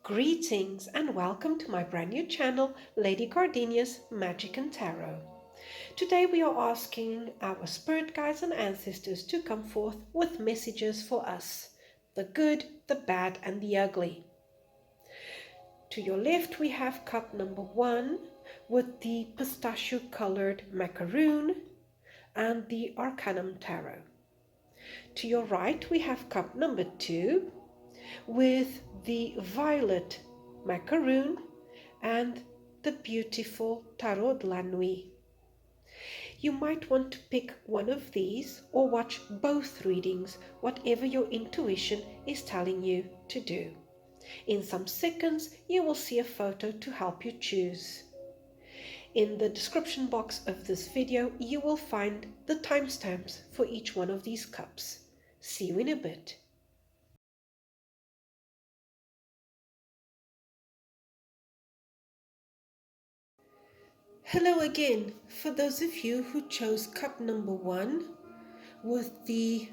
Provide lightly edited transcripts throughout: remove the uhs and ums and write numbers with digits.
Greetings and welcome to my brand new channel, Lady Gardenia's Magic and Tarot. Today we are asking our spirit guides and ancestors to come forth with messages for us, the good, the bad and the ugly. To your left we have cup number 1 with the pistachio colored macaroon and the Arcanum tarot. To your right we have cup number 2 with the violet macaroon and the beautiful Tarot de la Nuit. You might want to pick one of these or watch both readings, whatever your intuition is telling you to do. In some seconds, you will see a photo to help you choose. In the description box of this video, you will find the timestamps for each one of these cups. See you in a bit. Hello again, for those of you who chose cup number 1 with the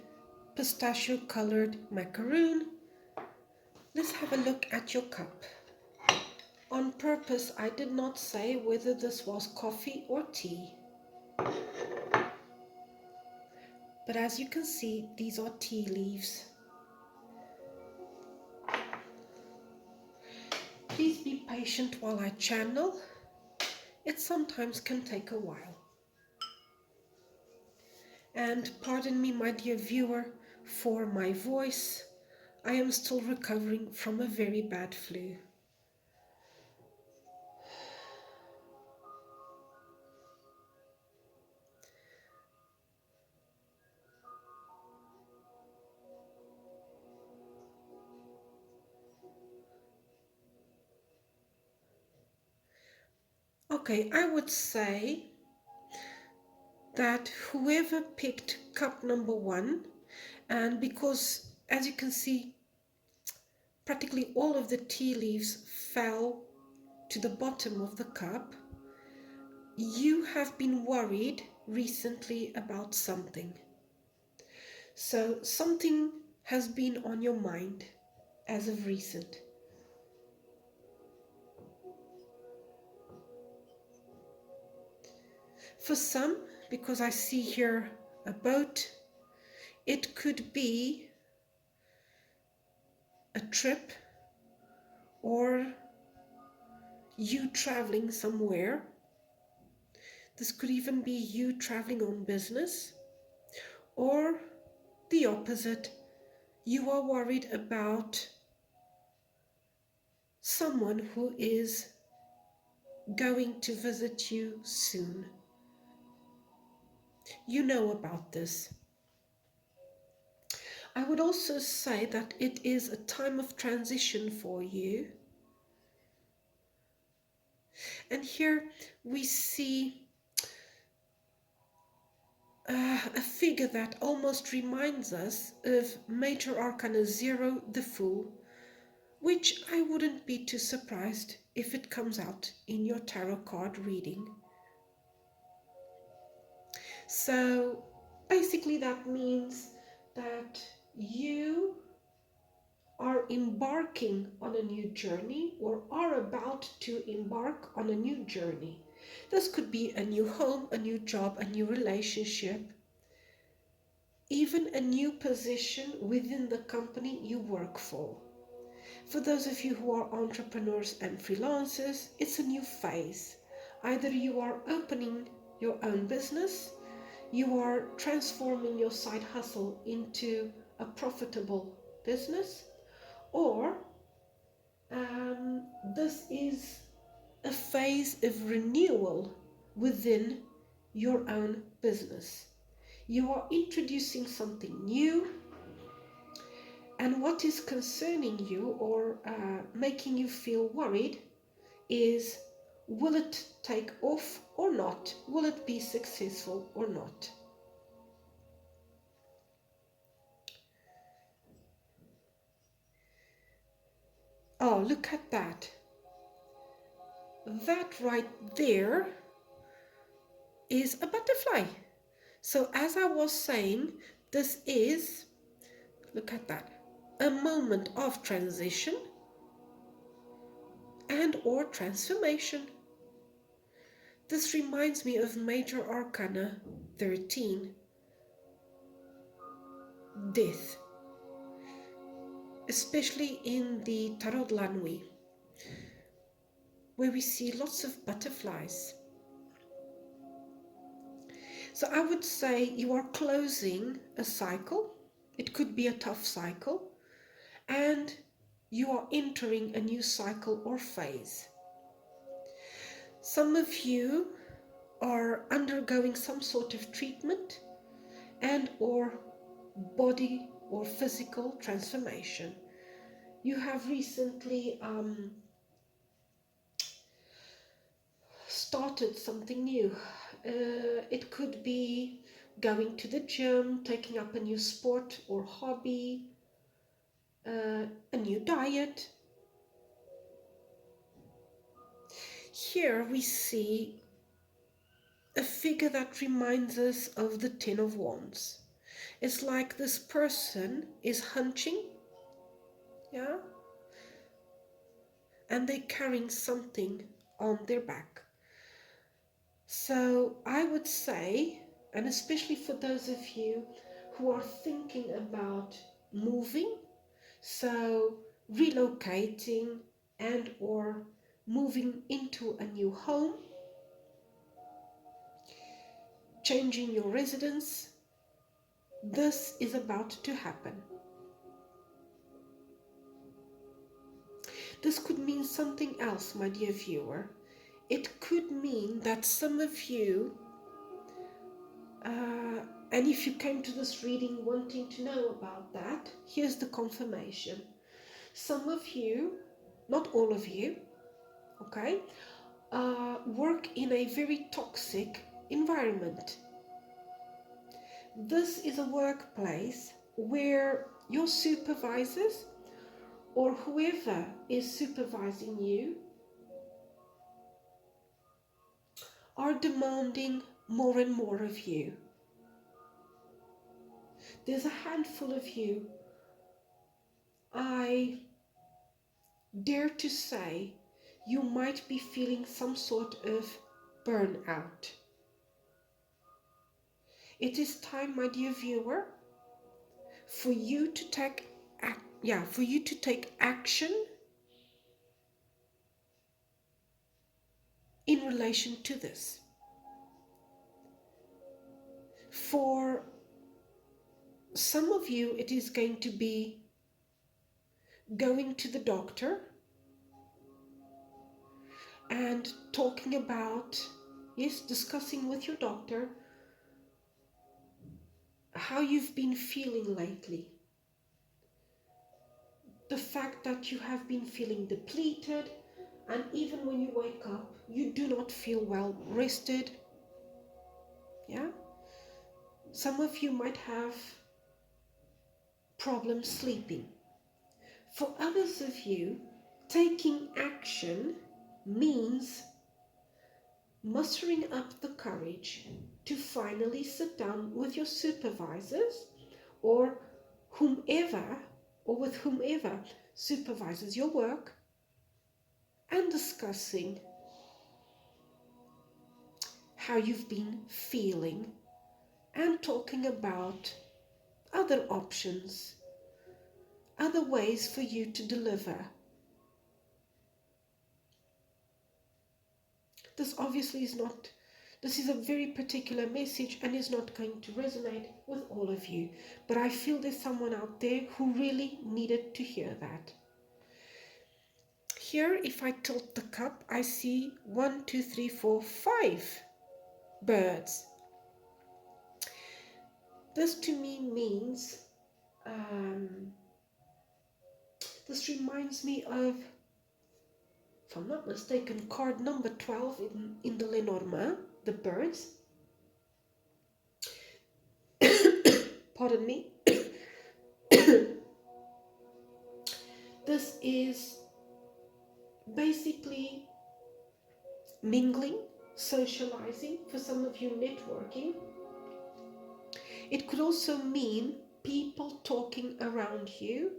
pistachio colored macaroon, let's have a look at your cup. On purpose, I did not say whether this was coffee or tea. But as you can see, these are tea leaves. Please be patient while I channel. It sometimes can take a while. And pardon me, my dear viewer, for my voice. I am still recovering from a very bad flu. Okay, I would say that whoever picked cup number 1, and because as you can see, practically all of the tea leaves fell to the bottom of the cup, you have been worried recently about something. So something has been on your mind as of recent. For some, because I see here a boat, it could be a trip or you traveling somewhere. This could even be you traveling on business, or the opposite, you are worried about someone who is going to visit you soon. You know about this. I would also say that it is a time of transition for you. And here we see a figure that almost reminds us of Major Arcana 0, the Fool, which I wouldn't be too surprised if it comes out in your tarot card reading. So basically that means that you are embarking on a new journey or are about to embark on a new journey. This could be a new home, a new job, a new relationship, even a new position within the company you work for. For those of you who are entrepreneurs and freelancers, it's a new phase. Either you are opening your own business, you are transforming your side hustle into a profitable business, or this is a phase of renewal within your own business. You are introducing something new, and what is concerning you or making you feel worried is, will it take off or not? Will it be successful or not? Oh, look at that. That right there is a butterfly. So as I was saying, this is, look at that, a moment of transition. and or transformation. This reminds me of Major Arcana 13, death, especially in the Tarot de la Nuit, where we see lots of butterflies. So I would say you are closing a cycle. It could be a tough cycle, and you are entering a new cycle or phase. Some of you are undergoing some sort of treatment and or body or physical transformation. You have recently started something new. It could be going to the gym, taking up a new sport or hobby, a new diet. Here we see a figure that reminds us of the Ten of Wands. It's like this person is hunching, yeah, and they're carrying something on their back. So I would say, and especially for those of you who are thinking about moving, so relocating and or moving into a new home, changing your residence, this is about to happen. This could mean something else, my dear viewer. It could mean that some of you, and if you came to this reading wanting to know about that, here's the confirmation. Some of you, not all of you, okay, work in a very toxic environment. This is a workplace where your supervisors or whoever is supervising you are demanding more and more of you. There's a handful of you, I dare to say, you might be feeling some sort of burnout. It is time, my dear viewer, for you to take action in relation to this. For some of you, it is going to be going to the doctor and talking about, discussing with your doctor how you've been feeling lately. The fact that you have been feeling depleted, and even when you wake up, you do not feel well rested. Yeah? Some of you might have problems sleeping. For others of you, taking action means mustering up the courage to finally sit down with your supervisors or whomever or with whomever supervises your work and discussing how you've been feeling and talking about other options, other ways for you to deliver. This obviously is not, this is a very particular message and is not going to resonate with all of you. But I feel there's someone out there who really needed to hear that. Here, if I tilt the cup, I see 1, 2, 3, 4, 5 birds. This to me means, this reminds me of, if I'm not mistaken, card number 12 in the Lenormand, the birds. Pardon me. This is basically mingling, socializing, for some of you networking. It could also mean people talking around you.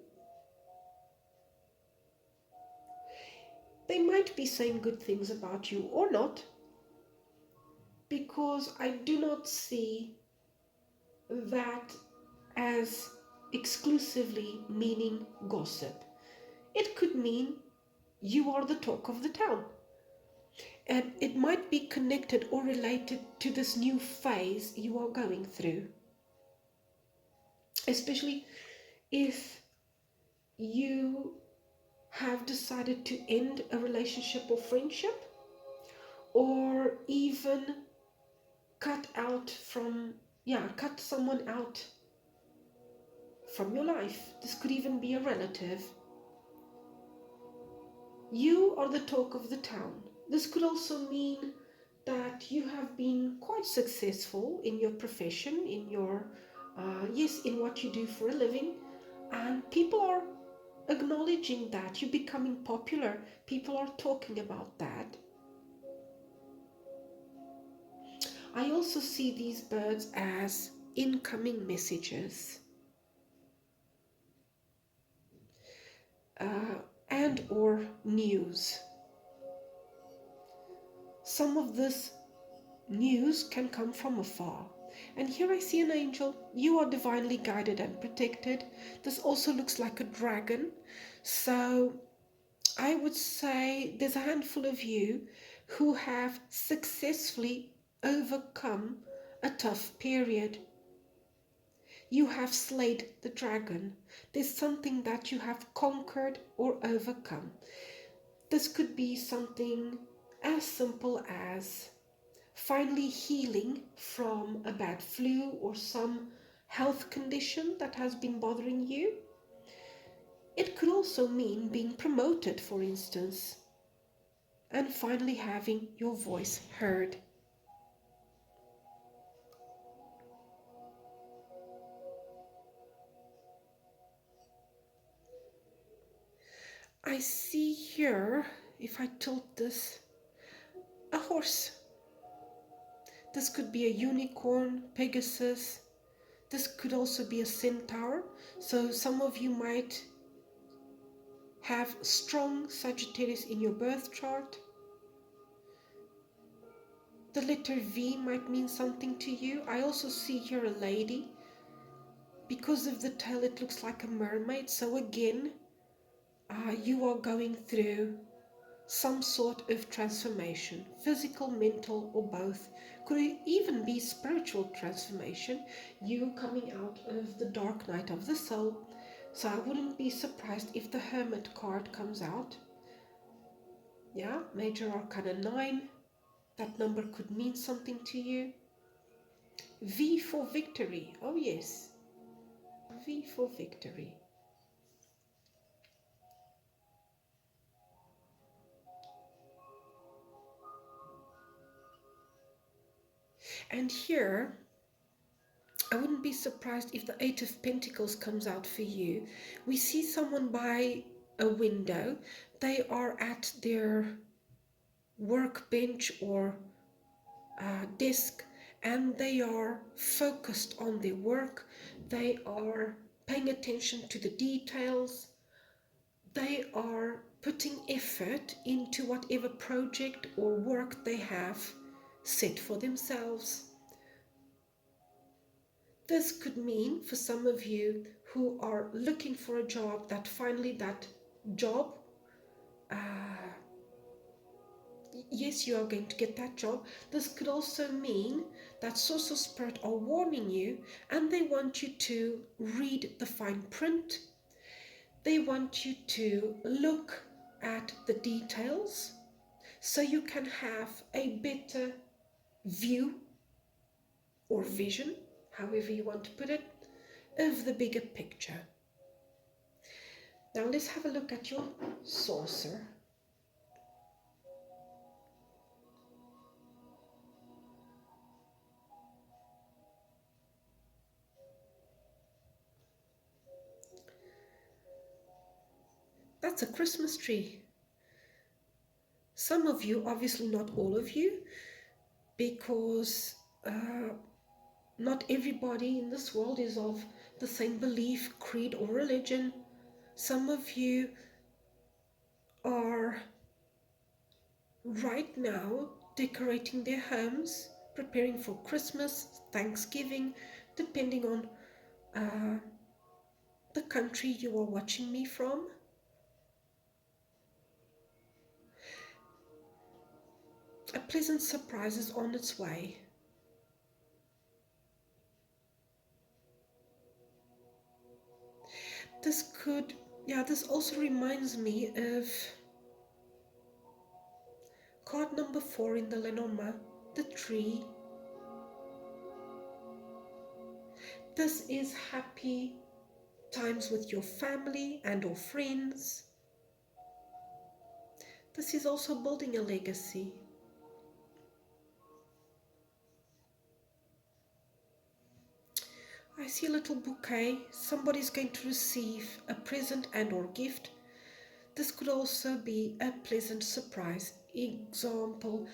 They might be saying good things about you or not, because I do not see that as exclusively meaning gossip. It could mean you are the talk of the town. And it might be connected or related to this new phase you are going through. Especially if you have decided to end a relationship or friendship, or even cut out from, yeah, cut someone out from your life. This could even be a relative. You are the talk of the town. This could also mean that you have been quite successful in your profession, in your, yes, in what you do for a living, and people are acknowledging that. You're becoming popular. People are talking about that. I also see these birds as incoming messages, uh, and or news. Some of this news can come from afar. And here I see an angel. You are divinely guided and protected. This also looks like a dragon. So I would say there's a handful of you who have successfully overcome a tough period. You have slayed the dragon. There's something that you have conquered or overcome. This could be something as simple as finally healing from a bad flu or some health condition that has been bothering you. It could also mean being promoted, for instance, and finally having your voice heard. I see here, if I tilt this, a horse. This could be a unicorn, Pegasus. This could also be a centaur. So some of you might have strong Sagittarius in your birth chart. The letter V might mean something to you. I also see here a lady. Because of the tail, it looks like a mermaid. So again, you are going through some sort of transformation, physical, mental, or both. Could even be spiritual transformation, you coming out of the dark night of the soul. So I wouldn't be surprised if the Hermit card comes out. Yeah, Major Arcana 9. That number could mean something to you. V for victory. Oh yes, V for victory. And here, I wouldn't be surprised if the Eight of Pentacles comes out for you. We see someone by a window. They are at their workbench or desk, and they are focused on their work. They are paying attention to the details. They are putting effort into whatever project or work they have set for themselves. This could mean for some of you who are looking for a job that finally that job, uh, yes, you are going to get that job. This could also mean that Source of Spirit are warning you, and they want you to read the fine print. They want you to look at the details so you can have a better view or vision, however you want to put it, of the bigger picture. Now let's have a look at your saucer. That's a Christmas tree. Some of you, obviously not all of you, because not everybody in this world is of the same belief, creed, or religion. Some of you are right now decorating their homes, preparing for Christmas, Thanksgiving, depending on uh, the country you are watching me from. A pleasant surprise is on its way. This could, yeah, this also reminds me of card number 4 in the Lenormand, the tree. This is happy times with your family and or friends. This is also building a legacy. I see a little bouquet. Somebody's going to receive a present and or gift. This could also be a pleasant surprise. Example,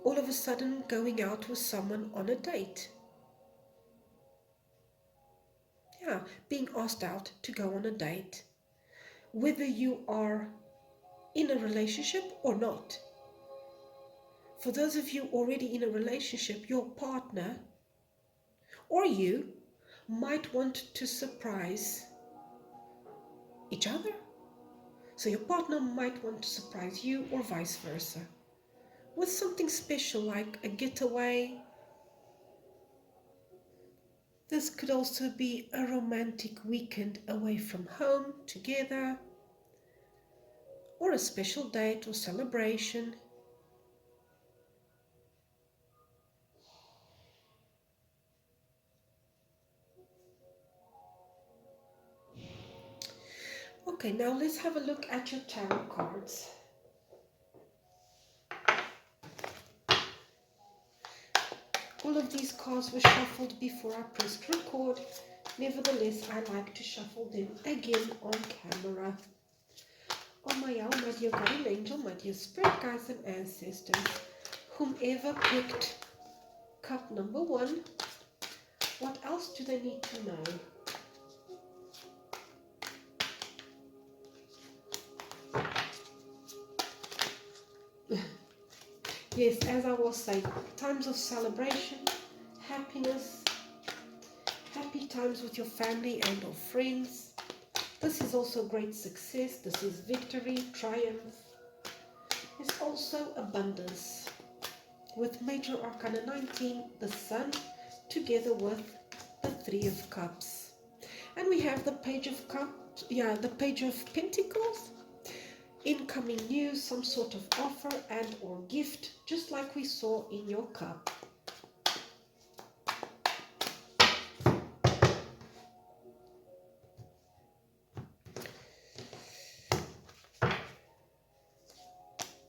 all of a sudden going out with someone on a date. Yeah, being asked out to go on a date. Whether you are in a relationship or not. For those of you already in a relationship, your partner or you might want to surprise each other. So your partner might want to surprise you or vice versa with something special like a getaway. This could also be a romantic weekend away from home together, or a special date or celebration. Okay, now let's have a look at your tarot cards. All of these cards were shuffled before I pressed record. Nevertheless, I like to shuffle them again on camera. Oh my dear guardian angel, my dear spirit guides and ancestors, whomever picked cup number 1, what else do they need to know? Yes, as I was saying, times of celebration, happiness, happy times with your family and or friends. This is also great success. This is victory, triumph. There's also abundance. With Major Arcana 19, the Sun, together with the 3 of Cups. And we have the Page of Cups, the Page of Pentacles. Incoming news, some sort of offer and or gift, just like we saw in your cup.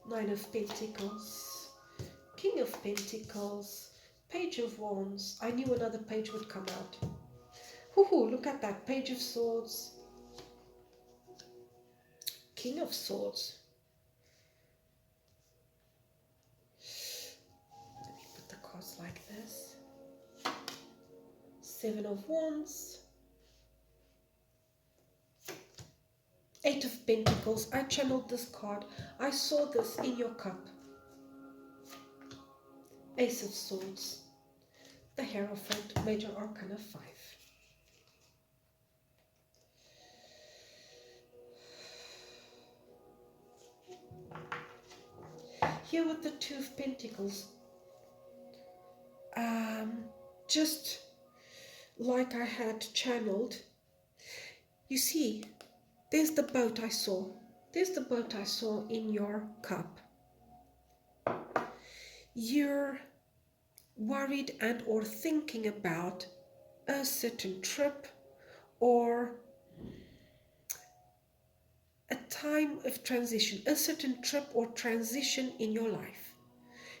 Nine of Pentacles, King of Pentacles, Page of Wands. I knew another page would come out. Hoo-hoo, look at that, Page of Swords, King of Swords. Let me put the cards like this. 7 of Wands, 8 of Pentacles. I channeled this card. I saw this in your cup. Ace of Swords, the Hierophant, Major Arcana 5. Here with the 2 of Pentacles, just like I had channeled, you see, there's the boat I saw. There's the boat I saw in your cup. You're worried and or thinking about a certain trip or a time of transition, a certain trip or transition in your life.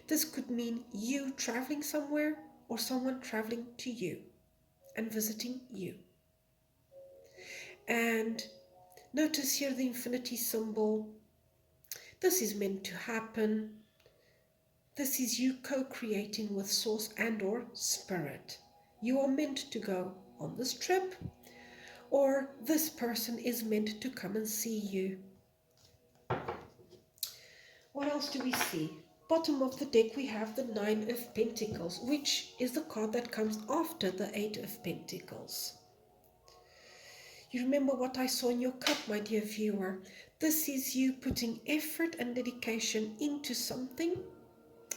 This could mean you traveling somewhere or someone traveling to you and visiting you. And notice here the infinity symbol. This is meant to happen. This is you co-creating with source and or spirit. You are meant to go on this trip, or this person is meant to come and see you. What else do we see? Bottom of the deck we have the Nine of Pentacles, which is the card that comes after the Eight of Pentacles. You remember what I saw in your cup, my dear viewer. This is you putting effort and dedication into something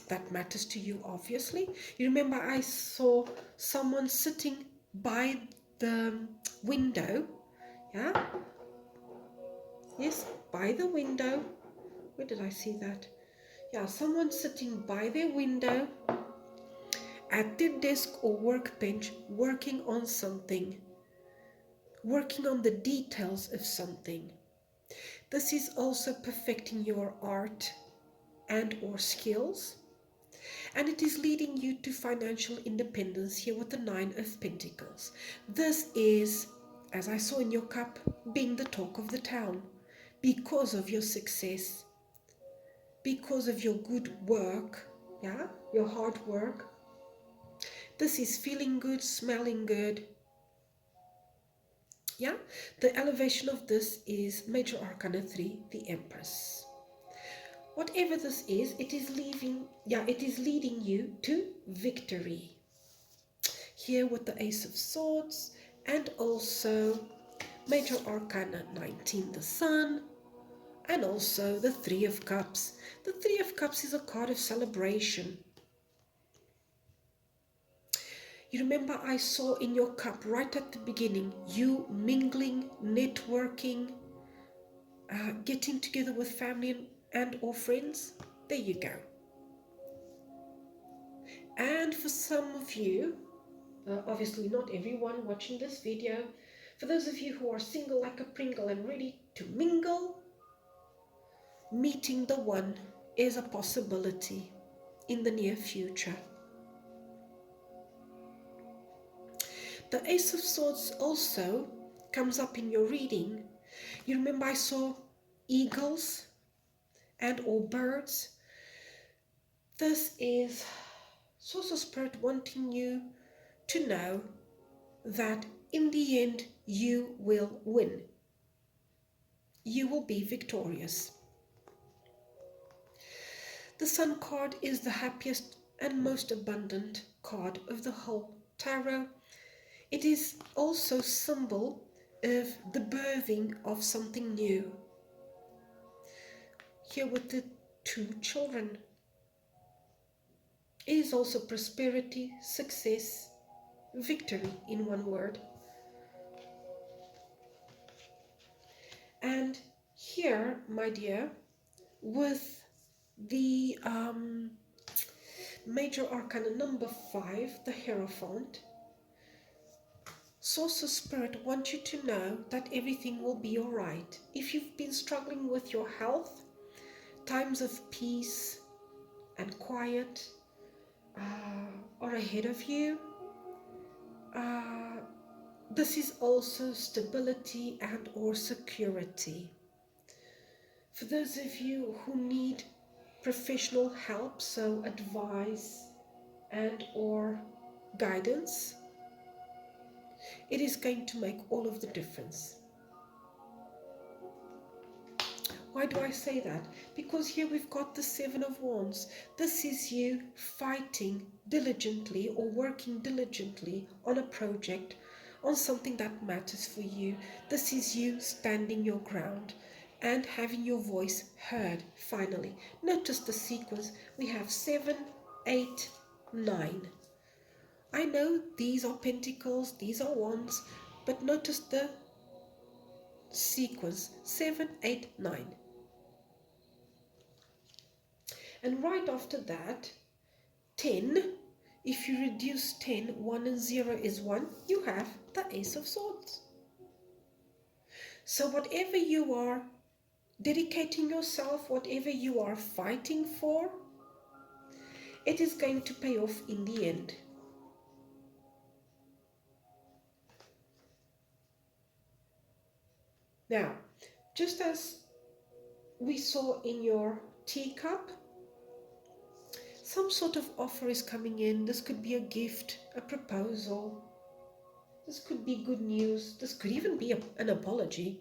that matters to you, obviously. You remember I saw someone sitting by the window. Yeah? Yes, by the window. Where did I see that? Yeah, someone sitting by their window at their desk or workbench working on something, working on the details of something. This is also perfecting your art and or skills, and it is leading you to financial independence here with the Nine of Pentacles. This is, as I saw in your cup, being the talk of the town because of your success, because of your good work, yeah, your hard work. This is feeling good, smelling good. Yeah, the elevation of this is Major Arcana 3, the Empress. Whatever this is, it is leading you to victory. Here with the Ace of Swords and also Major Arcana 19, the Sun, and also the Three of Cups. The Three of Cups is a card of celebration. You remember I saw in your cup right at the beginning, you mingling, networking, getting together with family and or friends. There you go. And for some of you, obviously not everyone watching this video, for those of you who are single like a Pringle and ready to mingle, meeting the one is a possibility in the near future. The Ace of Swords also comes up in your reading. You remember I saw eagles and or birds. This is Source of Spirit wanting you to know that in the end you will win. You will be victorious. The Sun card is the happiest and most abundant card of the whole tarot. It is also symbol of the birthing of something new. Here with the two children. It is also prosperity, success, victory in one word. And here, my dear, with the Major Arcana number 5, the Hierophant, Source of Spirit wants you to know that everything will be alright. If you've been struggling with your health, times of peace and quiet are ahead of you. This is also stability and or security. For those of you who need professional help, so advice and or guidance, it is going to make all of the difference. Why do I say that? Because here we've got the Seven of Wands. This is you fighting diligently or working diligently on a project, on something that matters for you. This is you standing your ground and having your voice heard finally. Notice the sequence. We have 7, 8, 9. I know these are pentacles, these are wands, but notice the sequence. 7, 8, 9. And right after that, 10, if you reduce 10, 1 and 0 is 1, you have the Ace of Swords. So whatever you are dedicating yourself, whatever you are fighting for, it is going to pay off in the end. Now, just as we saw in your teacup, some sort of offer is coming in. This could be a gift, a proposal. This could be good news. This could even be an apology.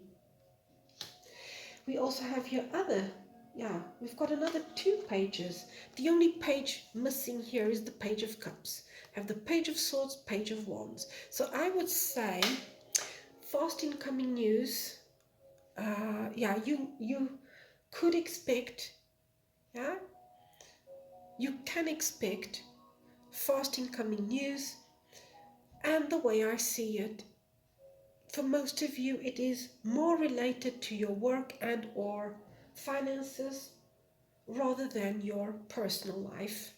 We also have here other Yeah, we've got another 2 pages. The only page missing here is the Page of Cups. Have the Page of Swords, Page of Wands. So I would say fast incoming news. Yeah, you could expect, yeah, you can expect fast incoming news. And the way I see it, for most of you, it is more related to your work and or finances rather than your personal life.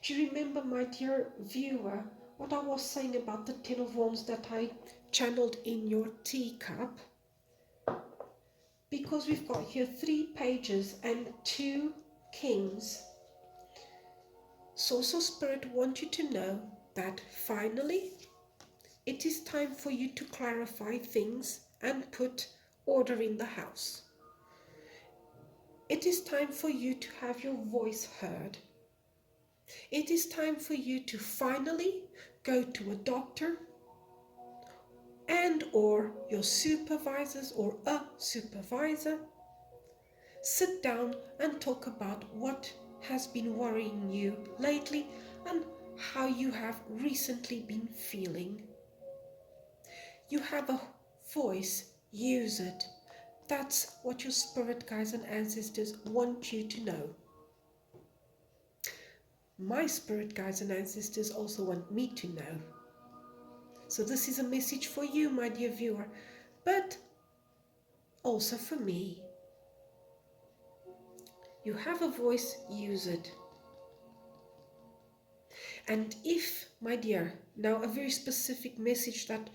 Do you remember, my dear viewer, what I was saying about the Ten of Wands that I channeled in your teacup? Because we've got here 3 pages and 2 kings. Source of Spirit want you to know that finally it is time for you to clarify things and put order in the house. It is time for you to have your voice heard. It is time for you to finally go to a doctor and or your supervisors or a supervisor. Sit down and talk about what has been worrying you lately and how you have recently been feeling. You have a voice, use it. That's what your spirit guides and ancestors want you to know. My spirit guides and ancestors also want me to know. So this is a message for you, my dear viewer, but also for me. You have a voice, use it. And if, my dear, now a very specific message that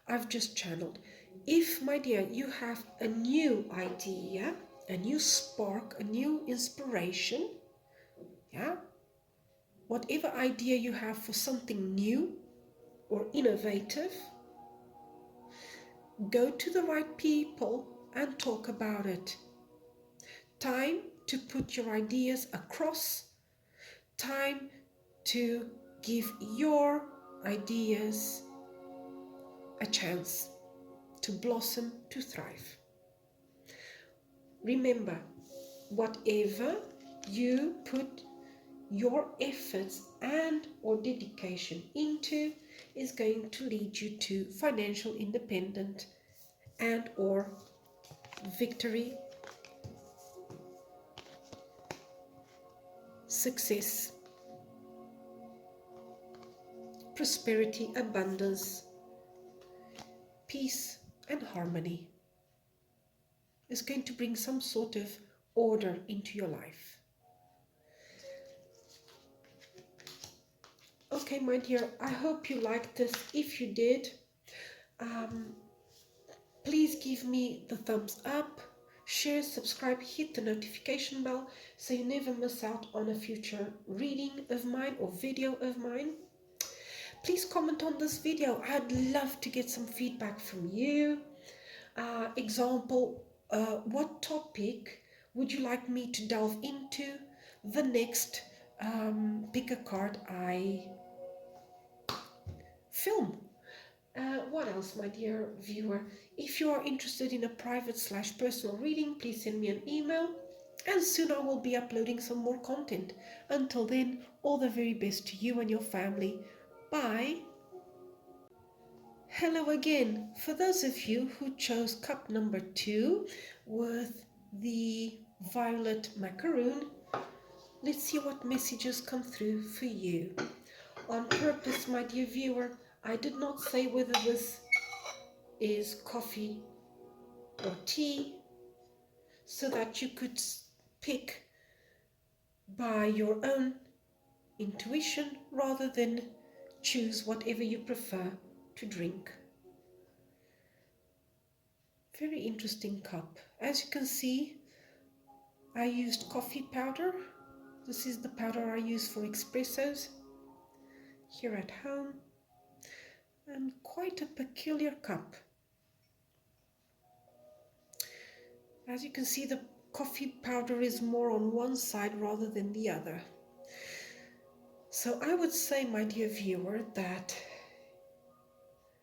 I've just channeled, if, my dear, you have a new idea, a new spark, a new inspiration, yeah, whatever idea you have for something new or innovative, go to the right people and talk about it. Time to put your ideas across, time to give your ideas a chance to blossom, to thrive. Remember, whatever you put your efforts and or dedication into is going to lead you to financial independence and or victory, success, prosperity, abundance, peace and harmony. Is going to bring some sort of order into your life. Okay, my dear, I hope you liked this. If you did, please give me the thumbs up, share, subscribe, hit the notification bell so you never miss out on a future reading of mine or video of mine. Please comment on this video. I'd love to get some feedback from you. Example, what topic would you like me to delve into the next pick a card I film? What else, my dear viewer? If you are interested in a private/personal reading, please send me an email, and soon I will be uploading some more content. Until then, all the very best to you and your family. Bye. Hello again. For those of you who chose cup number 2 with the violet macaroon, let's see what messages come through for you. On purpose, my dear viewer, I did not say whether this is coffee or tea, so that you could pick by your own intuition rather than choose whatever you prefer to drink. Very interesting cup. As you can see, I used coffee powder. This is the powder I use for espressos here at home, and quite a peculiar cup. As you can see, the coffee powder is more on one side rather than the other. So I would say, my dear viewer, that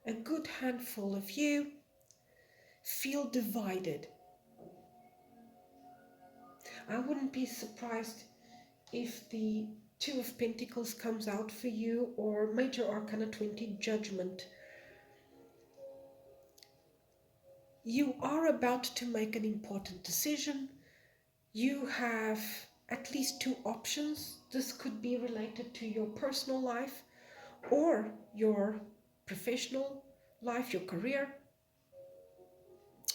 a good handful of you feel divided. I wouldn't be surprised if the Two of Pentacles comes out for you, or Major Arcana 20, Judgment. You are about to make an important decision. You have at least two options. This could be related to your personal life or your professional life, your career.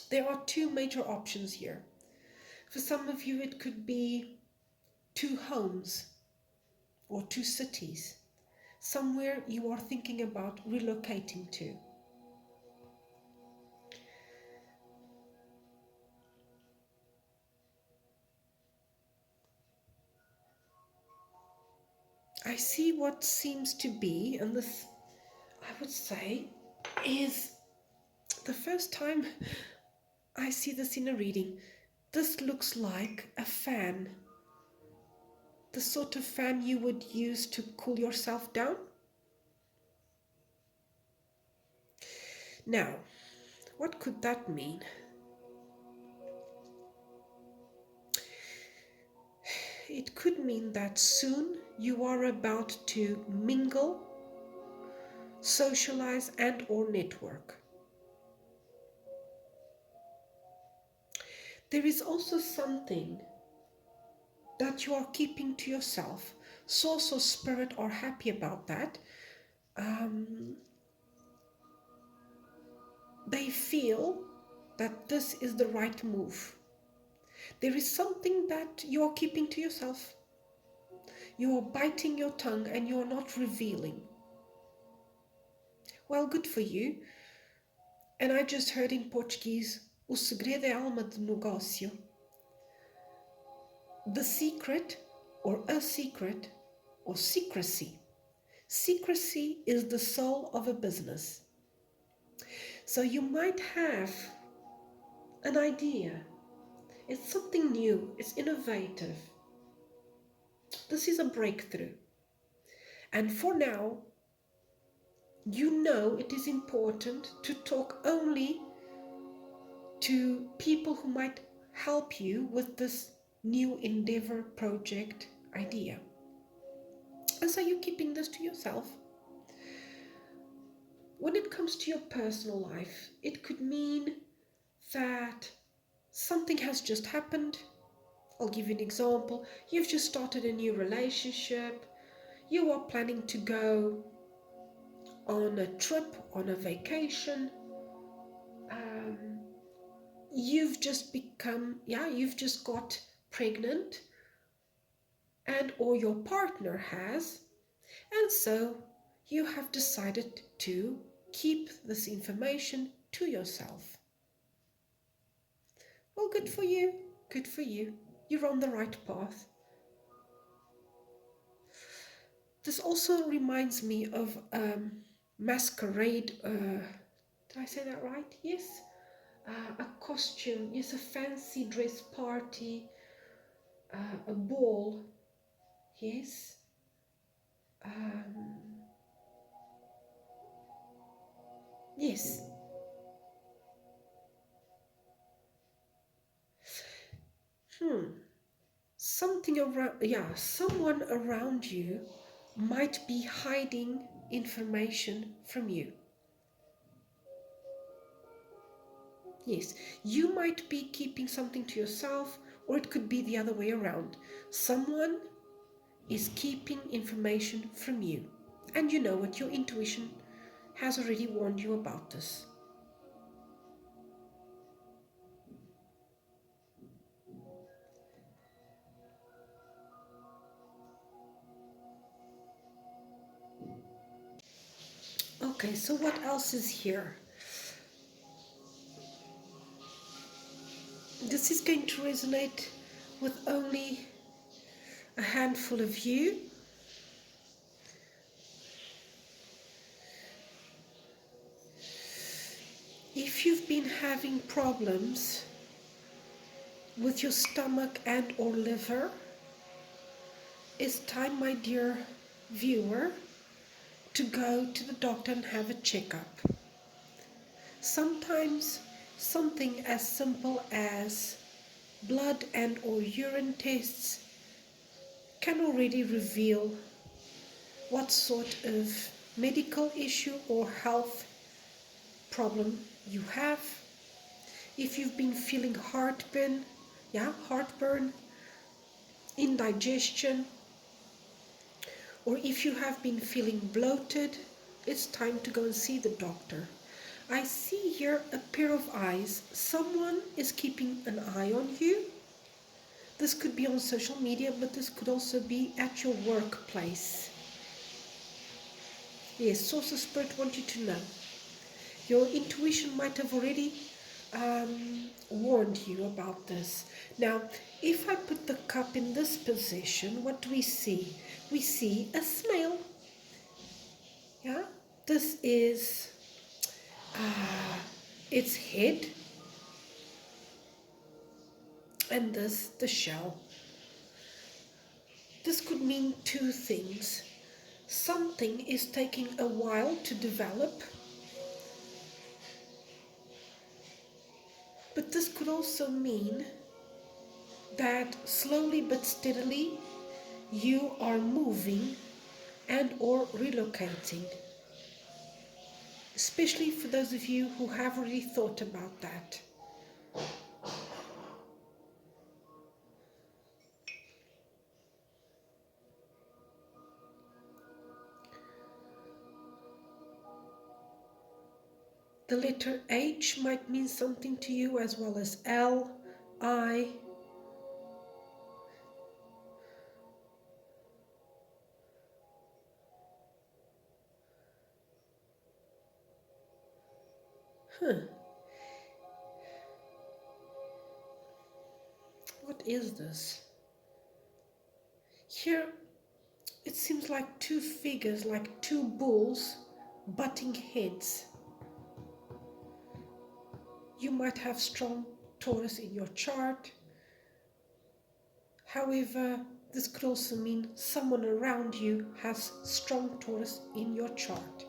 There are two major options here. For some of you, it could be two homes or two cities, somewhere you are thinking about relocating to. I see what seems to be, and this, I would say, is the first time I see this in a reading. This looks like a fan, the sort of fan you would use to cool yourself down. Now, what could that mean? It could mean that soon you are about to mingle, socialize, and or network. There is also something that you are keeping to yourself. Source or spirit are happy about that. They feel that this is the right move. There is something that you are keeping to yourself. You are biting your tongue and you are not revealing. Well, good for you. And I just heard in Portuguese, o segredo é alma de negócio. The secret, or a secret, or secrecy. Secrecy is the soul of a business. So you might have an idea. It's something new, it's innovative. This is a breakthrough. And for now, you know it is important to talk only to people who might help you with this new endeavor, project, idea. And so you're keeping this to yourself. When it comes to your personal life, it could mean that something has just happened. I'll give you an example. You've just started a new relationship. You are planning to go on a trip, on a vacation. You've just got pregnant, and or your partner has, and so you have decided to keep this information to yourself. Well, good for you. Good for you. You're on the right path. This also reminds me of masquerade. Did I say that right? Yes. A costume. Yes, a fancy dress party. A ball. Yes. Yes. Something around, someone around you might be hiding information from you. Yes, you might be keeping something to yourself, or it could be the other way around. Someone is keeping information from you. And you know what? Your intuition has already warned you about this. Okay, so what else is here? This is going to resonate with only a handful of you. If you've been having problems with your stomach and or liver, it's time, my dear viewer, to go to the doctor and have a checkup. Sometimes Something as simple as blood and or urine tests can already reveal what sort of medical issue or health problem you have. If you've been feeling heartburn, indigestion, or if you have been feeling bloated, it's time to go and see the doctor. I see here a pair of eyes. Someone is keeping an eye on you. This could be on social media, but this could also be at your workplace. Yes, Source of Spirit want you to know. Your intuition might have already warned you about this. Now, if I put the cup in this position, what do we see? We see a snail. Yeah, this is its head, and this the shell. This could mean two things. Something is taking a while to develop, but this could also mean that slowly but steadily you are moving and or relocating, especially for those of you who have already thought about that. The letter H might mean something to you, as well as L, I. Huh, what is this? Here it seems like two figures, like two bulls butting heads. You might have strong Taurus in your chart. However, this could also mean someone around you has strong Taurus in your chart.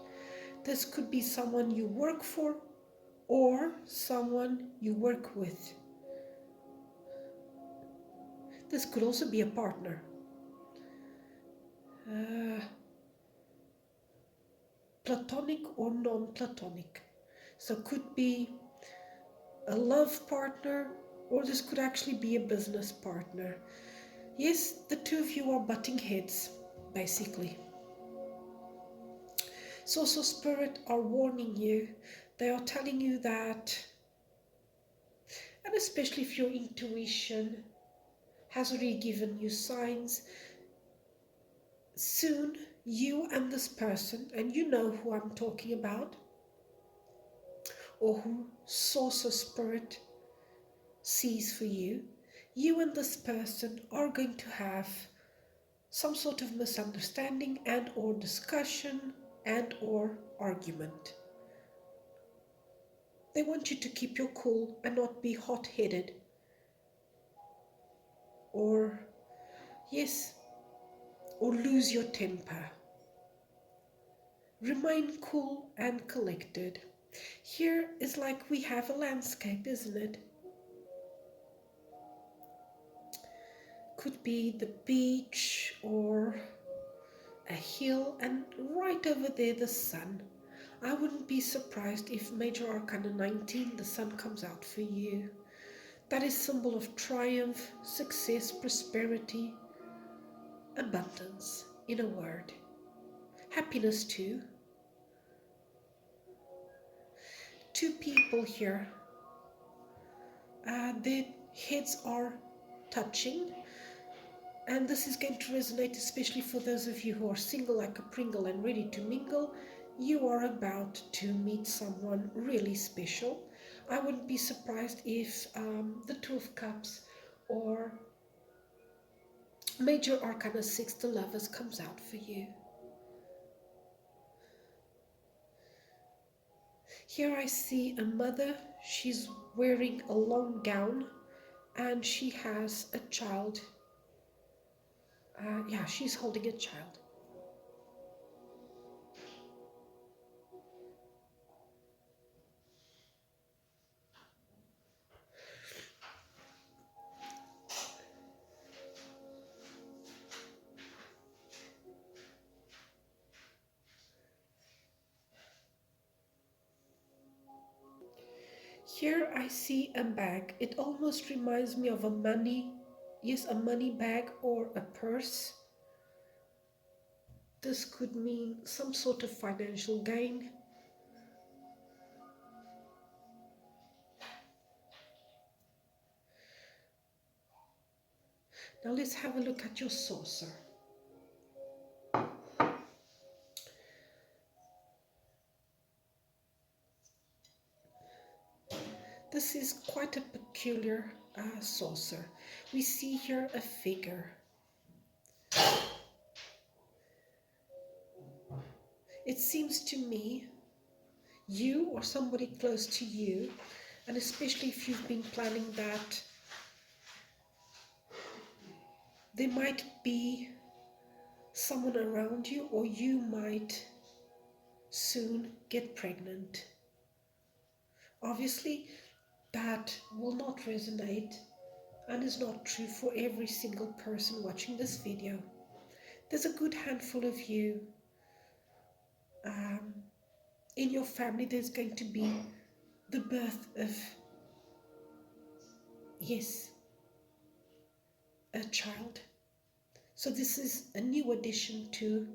This could be someone you work for or someone you work with. This could also be a partner. Platonic or non-platonic. So could be a love partner, or this could actually be a business partner. Yes, the two of you are butting heads, basically. Source of Spirit are warning you. They are telling you that, and especially if your intuition has already given you signs, soon you and this person, and you know who I'm talking about, or who Source of Spirit sees for you, you and this person are going to have some sort of misunderstanding and or discussion and or argument. They want you to keep your cool and not be hot-headed, or yes, or lose your temper. Remain cool and collected. Here is like we have a landscape, isn't it? Could be the beach or a hill, and right over there the sun. I wouldn't be surprised if Major Arcana 19, the sun, comes out for you. That is symbol of triumph, success, prosperity, abundance, in a word. Happiness too. Two people here, their heads are touching, and this is going to resonate especially for those of you who are single like a Pringle and ready to mingle. You are about to meet someone really special. I wouldn't be surprised if the Two of Cups or Major Arcana 6, the Lovers, comes out for you. Here I see a mother. She's wearing a long gown and she has a child. She's holding a child. Here I see a bag. It almost reminds me of a money bag or a purse. This could mean some sort of financial gain. Now let's have a look at your saucer. This is quite a peculiar saucer. We see here a figure. It seems to me you or somebody close to you, and especially if you've been planning that, there might be someone around you, or you might soon get pregnant. Obviously, that will not resonate and is not true for every single person watching this video. There's a good handful of you. In your family, there's going to be the birth of, yes, a child. So this is a new addition to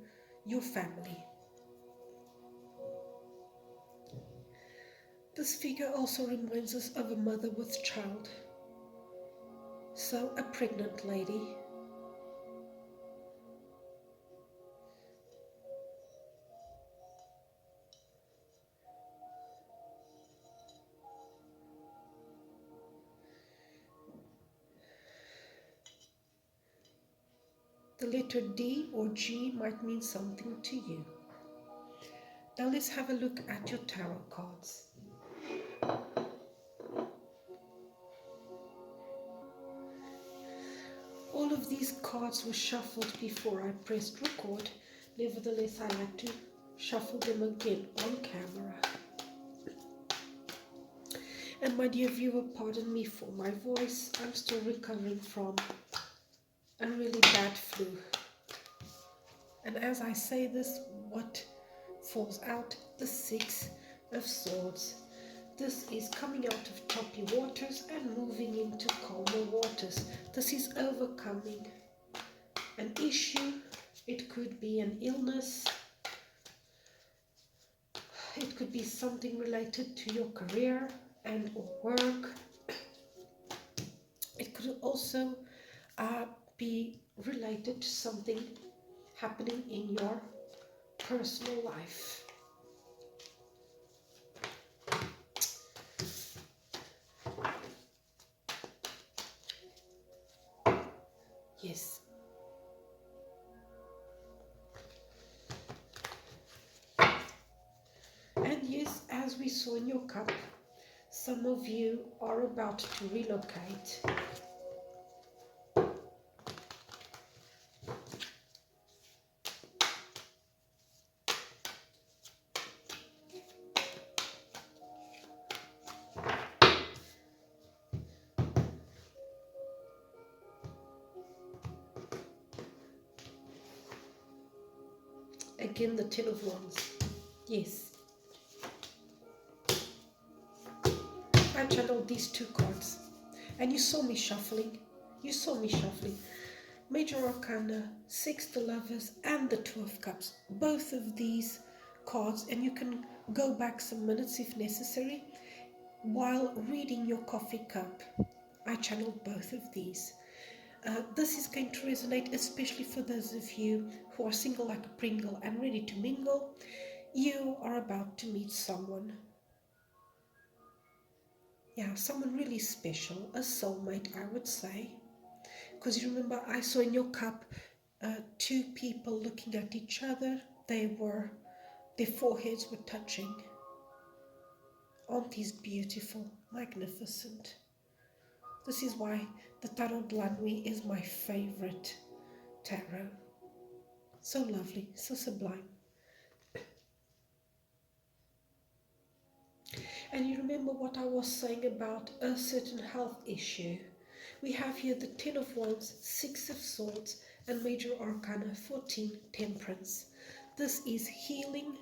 your family. This figure also reminds us of a mother with child. So a pregnant lady. The letter D or G might mean something to you. Now let's have a look at your tarot cards. All of these cards were shuffled before I pressed record. Nevertheless, I like to shuffle them again on camera. And my dear viewer, pardon me for my voice. I'm still recovering from a really bad flu. And as I say this, what falls out? The Six of Swords. This is coming out of choppy waters and moving into calmer waters. This is overcoming an issue. It could be an illness. It could be something related to your career and or work. It could also be related to something happening in your personal life. Yes. And yes, as we saw in your cup, some of you are about to relocate. Again, the Ten of Wands. Yes. I channeled these two cards. And you saw me shuffling. You saw me shuffling. Major Arcana, Six of Lovers, and the Two of Cups. Both of these cards, and you can go back some minutes if necessary. While reading your coffee cup, I channeled both of these. This is going to resonate especially for those of you who are single like a Pringle and ready to mingle. You are about to meet someone. Yeah, someone really special, a soulmate, I would say. Because you remember, I saw in your cup two people looking at each other. Their foreheads were touching. Aren't these beautiful, magnificent? This is why the Tarot de la Nuit is my favorite tarot. So lovely, so sublime. And you remember what I was saying about a certain health issue. We have here the Ten of Wands, Six of Swords, and Major Arcana 14, Temperance. This is healing.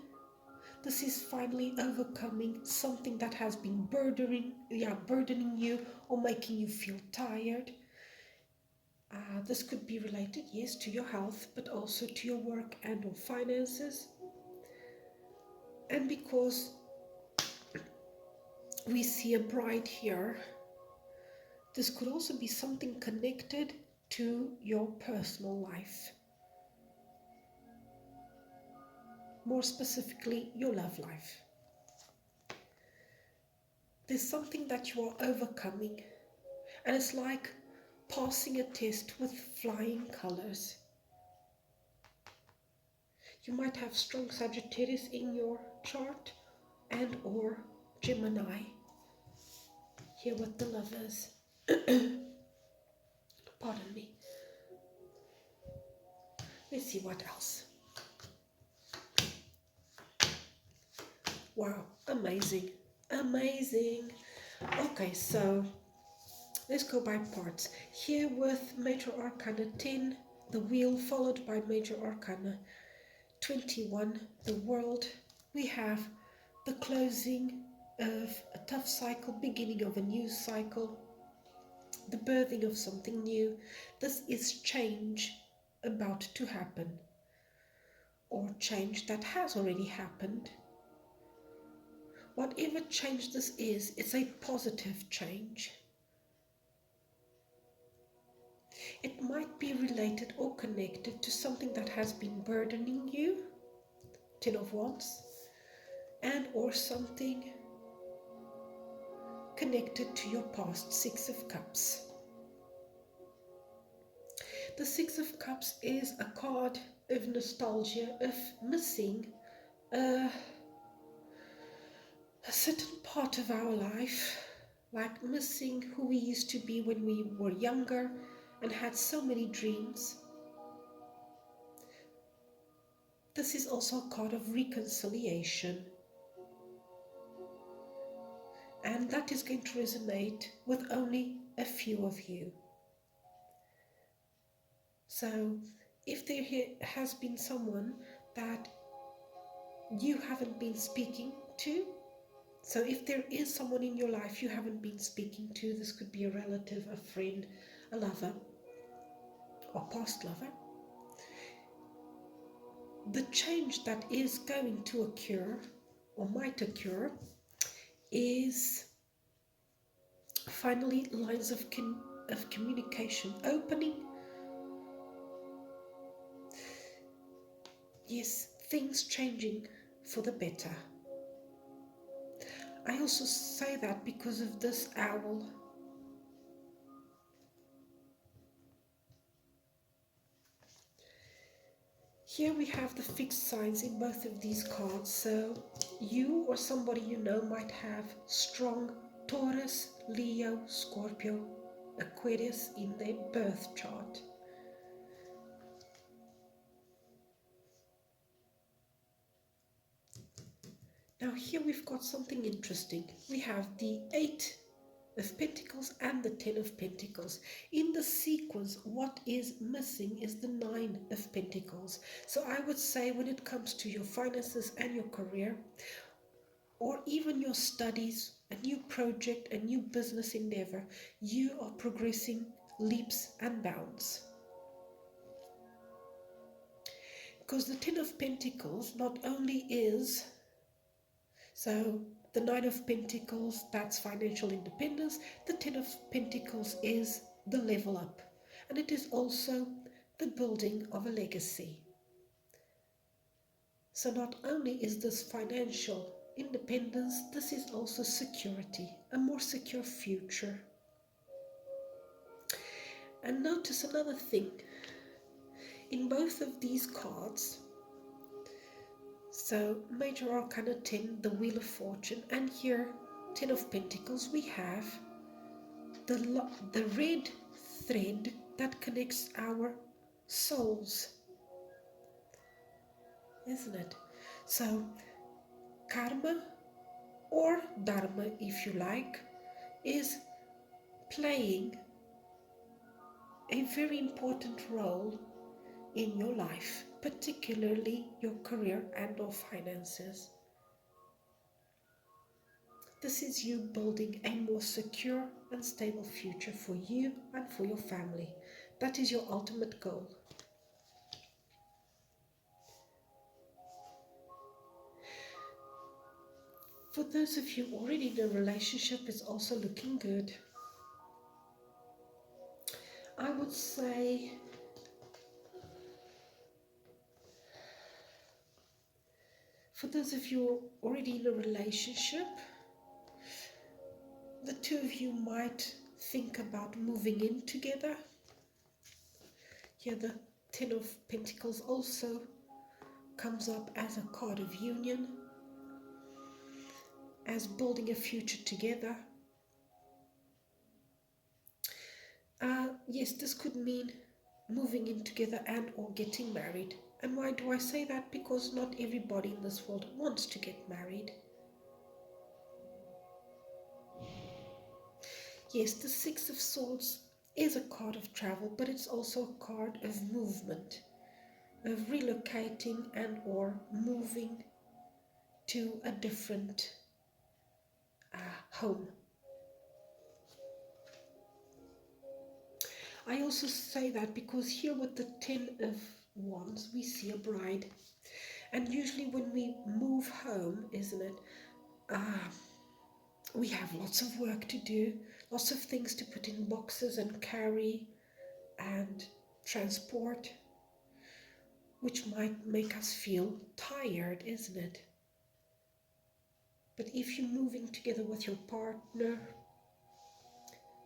This is finally overcoming something that has been burdening you or making you feel tired. This could be related, yes, to your health, but also to your work and or finances. And because we see a bride here, this could also be something connected to your personal life. More specifically, your love life. There's something that you are overcoming, and it's like passing a test with flying colors. You might have strong Sagittarius in your chart and or Gemini. Here with the Lovers. Pardon me. Let's see what else. Wow, amazing. Amazing. Okay, so let's go by parts. Here with Major Arcana 10, the Wheel, followed by Major Arcana 21, the World. We have the closing of a tough cycle, beginning of a new cycle, the birthing of something new. This is change about to happen, or change that has already happened. Whatever change this is, it's a positive change. It might be related or connected to something that has been burdening you, Ten of Wands, and or something connected to your past, Six of Cups. The Six of Cups is a card of nostalgia, of missing a certain part of our life, like missing who we used to be when we were younger and had so many dreams. This is also a card of reconciliation, and that is going to resonate with only a few of you. So if there has been someone that you haven't been speaking to, so if there is someone in your life you haven't been speaking to, this could be a relative, a friend, a lover, or past lover, the change that is going to occur or might occur is finally lines of communication opening. Yes, things changing for the better. I also say that because of this owl. Here we have the fixed signs in both of these cards, so you or somebody you know might have strong Taurus, Leo, Scorpio, Aquarius in their birth chart. Now here we've got something interesting. We have the 8 of Pentacles and the 10 of Pentacles. In the sequence, what is missing is the 9 of Pentacles. So I would say when it comes to your finances and your career, or even your studies, a new project, a new business endeavor, you are progressing leaps and bounds. Because the 10 of Pentacles not only is, so the 9 of Pentacles, that's financial independence. The 10 of Pentacles is the level up. And it is also the building of a legacy. So not only is this financial independence, this is also security, a more secure future. And notice another thing. In both of these cards, so Major Arcana 10, the Wheel of Fortune, and here 10 of Pentacles, we have the red thread that connects our souls, isn't it? So karma, or dharma if you like, is playing a very important role in your life, particularly your career and or finances. This is you building a more secure and stable future for you and for your family. That is your ultimate goal. For those of you already in a relationship, it's also looking good. I would say for those of you already in a relationship, the two of you might think about moving in together. Here the Ten of Pentacles also comes up as a card of union, as building a future together. Yes, this could mean moving in together and or getting married. And why do I say that? Because not everybody in this world wants to get married. Yes, the Six of Swords is a card of travel, but it's also a card of movement, of relocating and or moving to a different home. I also say that because here with the Ten of Wands, we see a bride. And usually when we move home, isn't it, we have lots of work to do, lots of things to put in boxes and carry and transport, which might make us feel tired, isn't it? But if you're moving together with your partner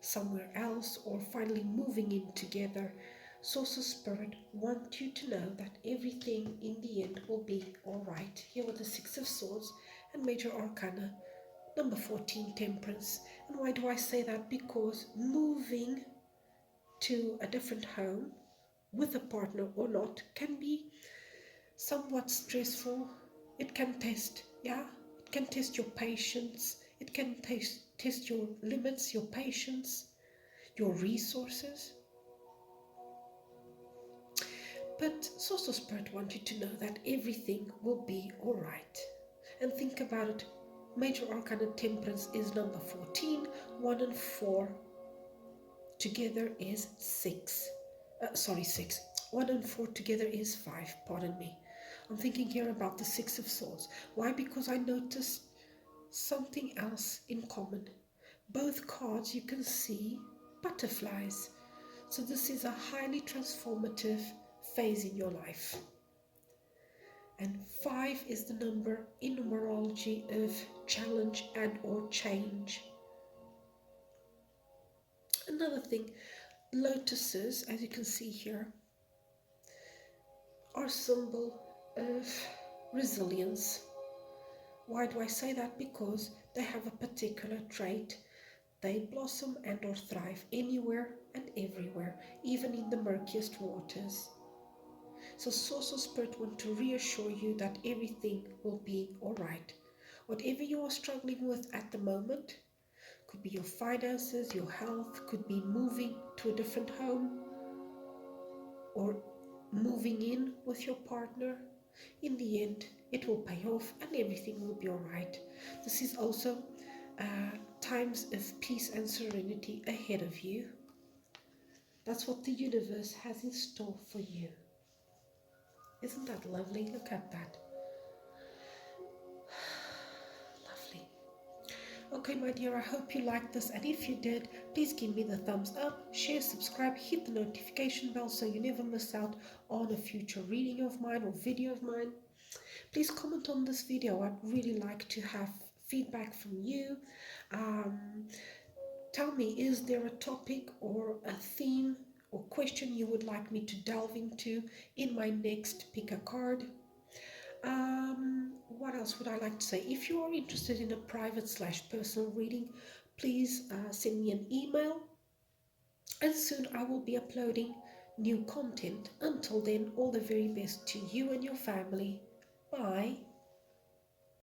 somewhere else, or finally moving in together, Source of Spirit want you to know that everything in the end will be alright. Here with the Six of Swords and Major Arcana, number 14, Temperance. And why do I say that? Because moving to a different home, with a partner or not, can be somewhat stressful. It can test, it can test your patience. It can test your limits, your patience, your resources. But Source of Spirit want you to know that everything will be alright. And think about it. Major Arcana Temperance is number 14. 1 and 4 together is 6. 6. 1 and 4 together is 5, pardon me. I'm thinking here about the Six of Swords. Why? Because I noticed something else in common. Both cards you can see butterflies. So this is a highly transformative phase in your life. And 5 is the number in numerology of challenge and or change. Another thing, lotuses, as you can see here, are a symbol of resilience. Why do I say that? Because they have a particular trait. They blossom and or thrive anywhere and everywhere, even in the murkiest waters. So Source of Spirit want to reassure you that everything will be alright. Whatever you are struggling with at the moment, could be your finances, your health, could be moving to a different home, or moving in with your partner. In the end, it will pay off and everything will be alright. This is also times of peace and serenity ahead of you. That's what the universe has in store for you. Isn't that lovely? Look at that. Lovely. Okay, my dear, I hope you liked this, and if you did, please give me the thumbs up, share, subscribe, hit the notification bell so you never miss out on a future reading of mine or video of mine. Please comment on this video. I'd really like to have feedback from you. Tell me, is there a topic or a theme or question you would like me to delve into in my next pick a card? What else would I like to say? If you are interested in a private / personal reading, please send me an email, and soon I will be uploading new content. Until then, all the very best to you and your family. Bye.